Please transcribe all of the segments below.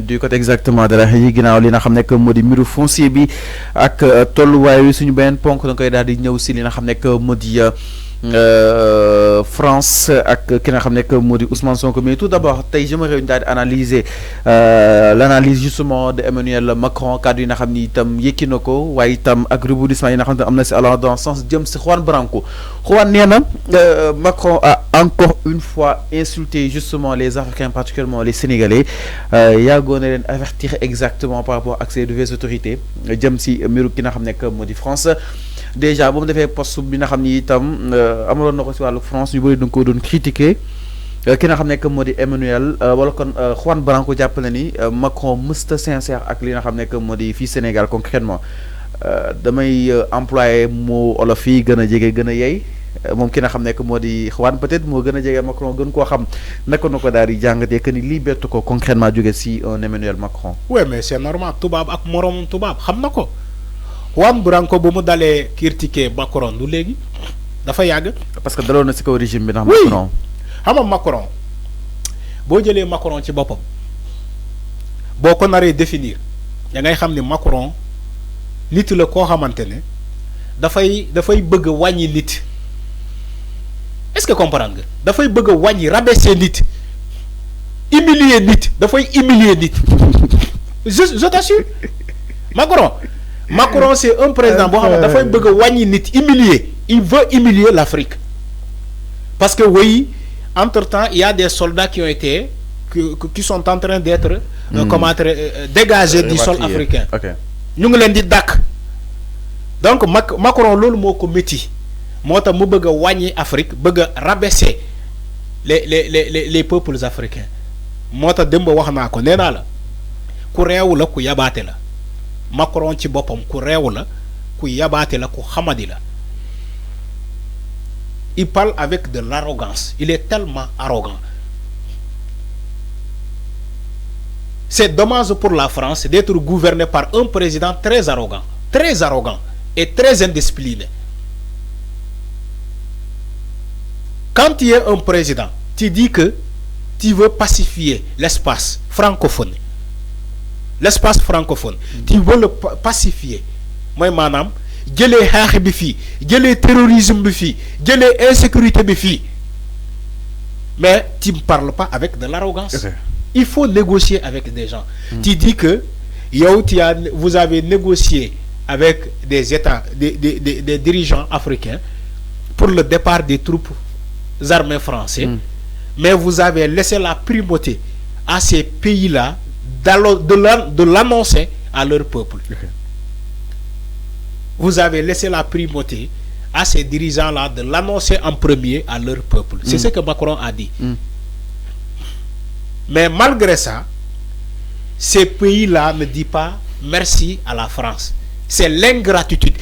du côté exactement de la yi ginnaaw li nga xam nekk moo di mbiru foncier bi ak tolluwaay wi suñu beneen ponk da koy daal di ñëw si li nga xam nekk moo di France ak ki nga xam nekk moo di Ousmane Sonko. Mais tout d'abord tey j'aimerais ñu daal di analyser l'analyse justement de Emmanuel Macron kàddu yi nga xam ni itam yëkki na ko waaye itam ak rebondissement yi nga xam ne am na si allant dans sens jëm si Juan Branco. Juan nee na Macron a encore une fois insulté justement les Africains, particulièrement les Sénégalais. yàggoon na leen avertir exactement par rapport ak ces nouvelles autorités jëm si mbiru ki nga xam nekk moo di France. Déjà bu mu defee poste bi nga xam ni itam amaloon na ko si wàllu France ñu bëri da nga ko doon critiquer ki nga xam nekk moo di Emmanuel wala kon Juan Branco jàpp na ni Macron mësta sincère ak li nga xam nekk moo di fii Sénégal concrètement damay employé moo olof yi gën a jege gën a yey moom ki nga xam nekk moo di Juan peut-être moo gën a jege Macron gën koo xam naka na ko daal di jàngatee que ni lii bettu ko concrètement jóge si un Emmanuel Macron. Oui mais c'est normal tubaab ak moroom tubaab xam na ko. Juan Branco bu mu dalee critiquer Macron du léegi dafa yàgg. parce que daloon na si kaw régime bi ndax Macron. xam nga Macron boo jëlee Macron ci boppam boo ko naree définir da ngay xam ni Macron nit la koo xamante ne dafay bëgg a wàññi nit est-ce que comprendre nga dafay bëgg a wàññi rabaisser nit humilier nit dafay humilier nit je t'assure Macron c'est un président boo xam ne dafay bëgg a wàññi nit humilier il veut humilier l'Afrique parce que oui entre-temps il y a des soldats qui ont été qui sont en train d'être dégagés du sol africain ñu ngi leen di dàkk donc Macron loolu moo ko métti moo tax mu bëgg a wàññi Afrique bëgg a rabaisser les peuples africains moo tax démb wax naa ko nee naa la ku réew la ku yabaate la Macron ci boppam ku réew la ku yabaate la ku xamadi la il parle avec de l'arrogance il est tellement arrogant c'est dommage pour la France d'être gouvernée par un président très arrogant et très indiscipliné. Quand tu es un président tu dis que tu veux pacifier l'espace francophone tu veux le pacifier mooy maanaam jëlee xeex bi fii jëlee terrorisme bi fii jëlee insécurité bi fii mais tu ne parles pas avec de l'arrogance. Okay. Il faut négocier avec des gens. Tu dis que vous avez négocié avec des États, des dirigeants africains pour le départ des troupes armées françaises, mais vous avez laissé la primauté à ces pays-là de l'annoncer à leur peuple. Okay. Vous avez laissé la primauté à ces dirigeants-là de l'annoncer en premier à leur peuple. C'est ce que Macron a dit. Mais malgré ça, ces pays-là ne disent pas merci à la France. C'est l'ingratitude.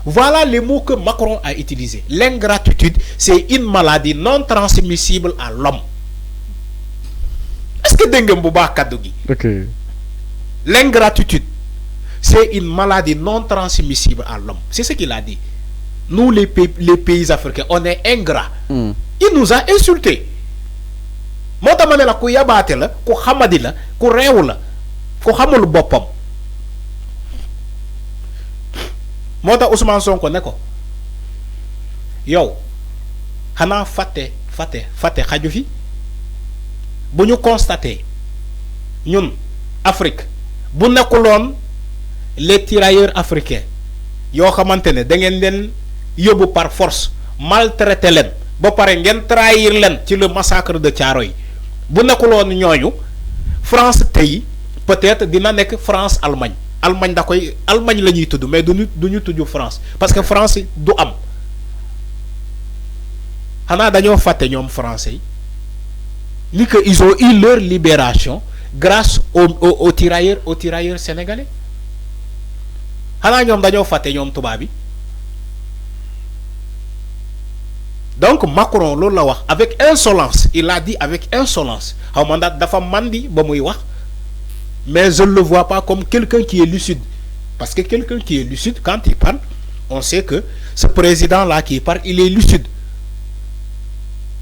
Voilà les mots que Macron a utilisés. L'ingratitude, c'est une maladie non transmissible à l'homme. Est-ce que Dengue Mbouba Kadogi? L'ingratitude, c'est une maladie non transmissible à l'homme. C'est ce qu'il a dit. Nous, les pays africains, on est ingrats. Il nous a insultés. moo tax ma ne la ku yabaate la ku xamadi la ku réew la ku xamul boppam moo tax Ousmane Sonko ne ko yow xanaa fàtte xaju fi bu ñu constaté ñun Afrique bu nekkuloon les tirailleurs africains yoo xamante ne da ngeen leen yóbbu par force maltraité leen ba pare ngeen trahir leen ci le massacre de Thiaroye bu nekkuloon ñooñu France tey peut-être dina nekk France Allemagne Allemagne la ñuy tudd mais du ñu tudd France parce que France du am xanaa dañoo fàtte ñoom français yi ni que ils ont eu leur libération grâce aux tirailleurs sénégalais xanaa ñoom dañoo fàtte ñoom tubaab bi. Donc Macron loolu la wax avec insolence il a dit avec insolence xaw ma ndax dafa mandi ba muy wax mais je ne le vois pas comme quelqu'un qui est lucide parce que quelqu'un qui est lucide quand il parle on sait que ce président là qui parle il est lucide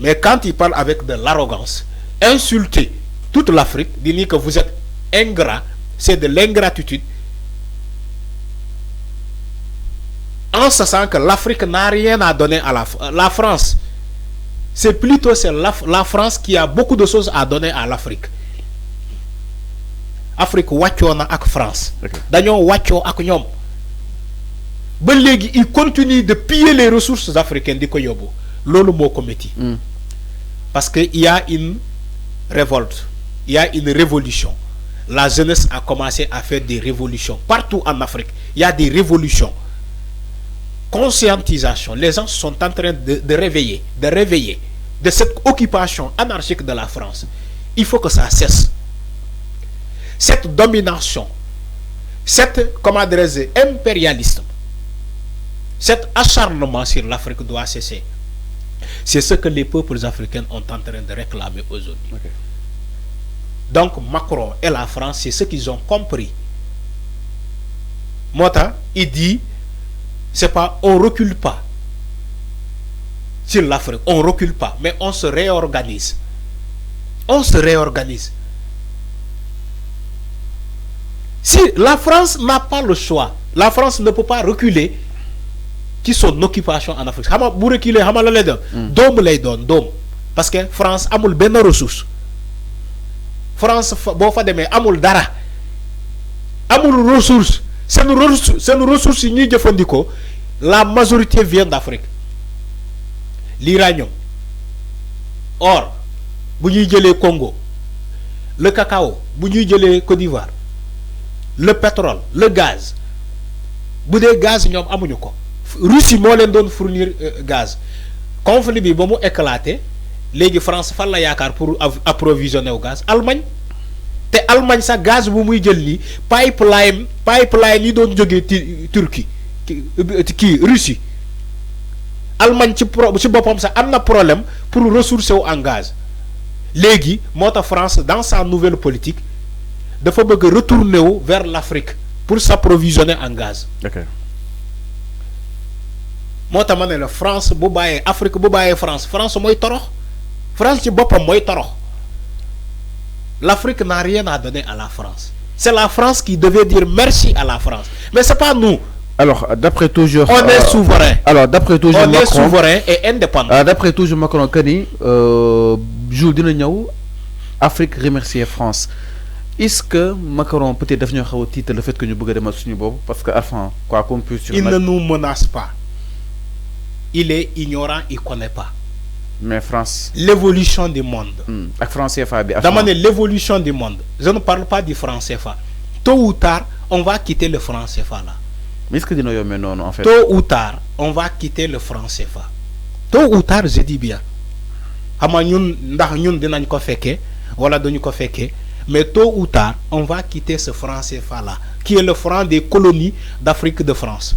mais quand il parle avec de l'arrogance insulter toute l'Afrique, dit que vous êtes ingrat, c'est de l'ingratitude. En ce sens que l'Afrique n'a rien à donner à la France. C'est plutôt la France qui a beaucoup de choses à donner à l'Afrique. Afrique wàccoo na ak France. Dañoo wàccoo ak ñoom. Ba léegi il continue de piller les ressources africaines di ko yóbbu. Loolu moo ko métti. Parce que il y a une révolte, il y a une révolution. La jeunesse a commencé à faire des révolutions partout en Afrique. Il y a des révolutions. Conscientisation. Les gens sont en train de réveiller de cette occupation anarchique de la France. Il faut que ça cesse. Cette domination, cette, comment dirais-je, impérialisme, cet acharnement sur l'Afrique doit cesser. C'est ce que les peuples africains sont en train de réclamer aujourd'hui. Okay. Donc Macron et la France, c'est ce qu'ils ont compris. Mota, il dit, c'est pas, on recule pas sur l'Afrique, on recule pas, mais on se réorganise. On se réorganise. Si la France n'a pas le choix, la France ne peut pas reculer qui son occupation en Afrique. Hama bu reculer hama la lay doon. Doom lay doon doom. Parce que France amul benn ressource. France boo fa demee amul dara. Amul ressource. Seen ressources yi ñuy jëfandikoo la majorité vient d'Afrique. L'uranium, or bu ñuy jëlee Congo, le cacao bu ñuy jëlee Côte d'Ivoire, le pétrole, le gaz. Bu dee gaz ñoom amuñu ko. Russie moo leen doon fournir gaz. Conflit bi ba mu éclaté léegi France fan la yaakaar pour approvisionner au gaz. Allemagne te Allemagne sa gaz bu muy jël nii pipeline yi doon jógee Turquie kii Russie. Allemagne ci boppam sax am na problème pour ressourcer wu en gaz. Léegi moo tax France dans sa nouvelle politique dafa bëgg retourner wu vers l'Afrique pour s'approvisionner en gaz. Okay. moo tax ma ne la France bu bàyyee Afrique bu bàyyee France mooy torox France ci boppam mooy torox. L'Afrique n'a rien à donner à la France. C'est la France qui devait dire merci à la France. Mais c'est pas nous. Alors, d'après toujours... On est souverain. Alors, d'après toujours on est souverain et indépendant. D'après toujours Macron, Kani, jour dina ñëw Afrique remercier France. Est-ce que Macron peut-être devenir au titre le fait que nous bëgg demal suñu bobu parce que enfin quoi qu'on puisse il ne nous menace pas. Il est ignorant, il connaît pas. Mais France. L'évolution du monde. Avec France CFA. D'amener l'évolution du monde. Je ne parle pas du franc CFA. Tôt ou tard, on va quitter le franc CFA là. Mais est-ce que nous sommes non en fait? Tôt ou tard, on va quitter le franc CFA. Tôt ou tard, je dis bien. Ama ñun ndax ñun dinañ ko féké wala duñu ko féké, mais tôt ou tard, on va quitter ce franc CFA là, qui est le franc des colonies d'Afrique de France.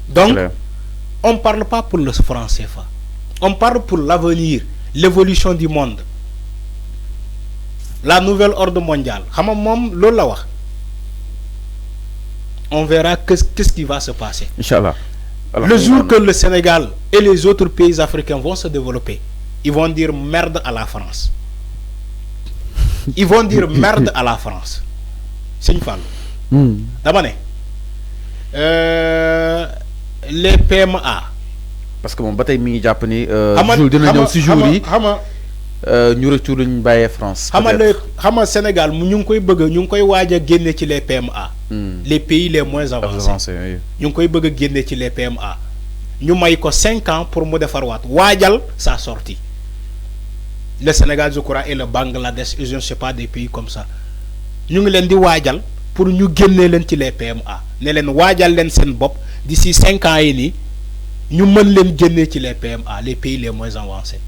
Donc, on ne parle pas pour le franc CFA. On parle pour l'avenir, l'évolution du monde. La nouvelle ordre mondiale. On verra qu'est-ce qui va se passer. Inch'Allah. Alors, le jour que le Sénégal et les autres pays africains vont se développer, ils vont dire merde à la France. Ils vont dire merde à la France. C'est une femme. D'abord, les PMA. Parce que mon bataille mi japonais jour dina ñëw ci jour yi ñu retour ñu bayé France. Xama Sénégal ñu ngi koy bëgg ñu ngi koy waaj a génne ci les PMA. Les pays les moins avancés. Ñu ngi koy bëgg a génne ci les PMA. Ñu may ko 5 ans pour mu defar waat waajal sa sortie. Le Sénégal je crois et le Bangladesh et je ne sais pas des pays comme ça. Ñu ngi leen di waajal pour ñu génne leen ci les PMA. Ne leen waajal leen seen bopp d'ici 5 ans yi nii ñu mën leen génne ci les PMA les pays les moins avancés.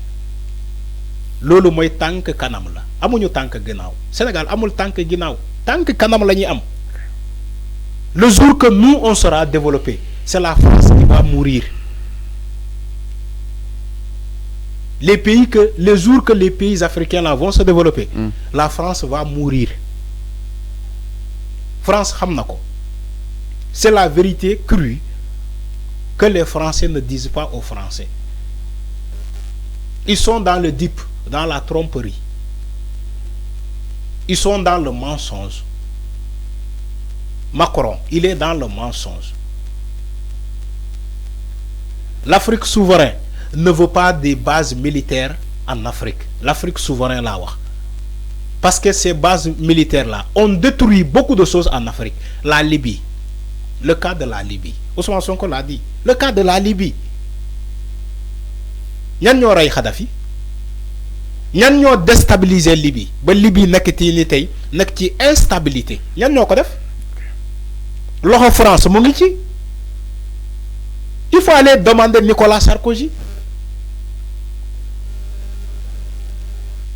Loolu mooy tànk kanam la amuñu tànk ginnaaw Sénégal amul tànk ginnaaw tànk kanam la ñuy am. Le jour que nous on sera développé, c'est la France qui va mourir. Les jours que les pays africains là vont se développer, la France va mourir. France xam na ko. C'est la vérité crue que les Français ne disent pas aux Français. Ils sont dans le dip, dans la tromperie. Ils sont dans le mensonge. Macron, il est dans le mensonge. L'Afrique souveraine ne veut pas des bases militaires en Afrique. L'Afrique souveraine là. Parce que ces bases militaires-là ont détruit beaucoup de choses en Afrique. La Libye. Le cas de la Libye. Ousmane Sonko l'a dit. Le cas de la Libye. Ñan ñoo ray Kadhafi. Ñan ñoo déstabiliser Libye. Ba Libye nekk ni tey nekk ci instabilité. Ñan ñoo ko def. Loxo France mu ngi ci. Il faut aller demander Nicolas Sarkozy.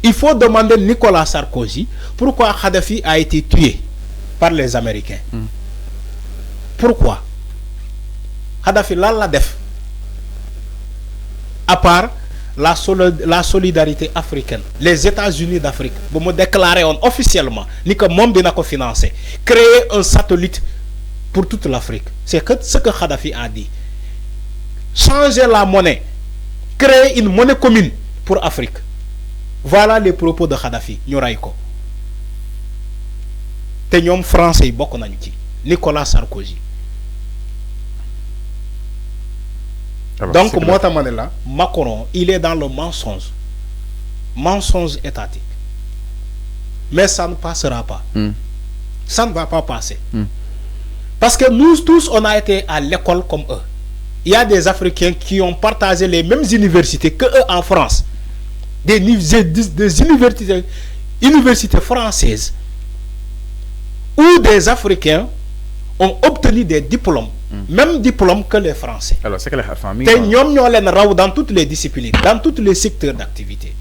Il faut demander Nicolas Sarkozy pourquoi Kadhafi a été tué par les Américains. Pourquoi Kadhafi là la def à part la solidarité africaine. Les États-Unis d'Afrique bu me déclarer officiellement ni que moom dina ko financer créer un satellite pour toute l'Afrique. C'est que ce que Kadhafi a dit. Changer la monnaie, créer une monnaie commune pour Afrique. Voilà les propos de Kadhafi. Ñu ray ko. Té ñom français bokk nañ ci. Nicolas Sarkozy. Donc moi là, Macron, il est dans le mensonge. Mensonge étatique. Mais ça ne passera pas. Ça ne va pas passer. Parce que nous tous on a été à l'école comme eux. Il y a des Africains qui ont partagé les mêmes universités que eux en France. Des universités françaises où des Africains ont obtenu des diplômes, même diplômes que les Français. Alors, c'est que les familles. Dans toutes les disciplines, dans tous les secteurs d'activité.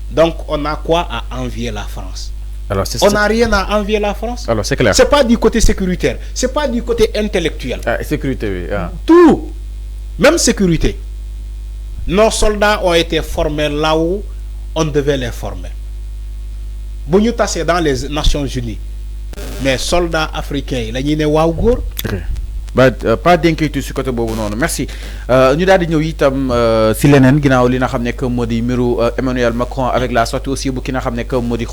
Donc, on a quoi à envier la France? Alors, on n'a rien à envier la France. Alors, c'est clair. C'est pas du côté sécuritaire, c'est pas du côté intellectuel. Ah, sécurité, oui. Ah. Tout, même sécurité. Nos soldats ont été formés là où on devait les former. Nous sommes dans les Nations Unies. Mais soldats africains, ils sont pas d'inquiétude sur côté bobu noonu merci ñu daal di ñëw itam si leneen ginnaaw li nga xam ne que moo di mbiru Emmanuel Macron avec la sortie aussi bu ki nga xam ne que moo di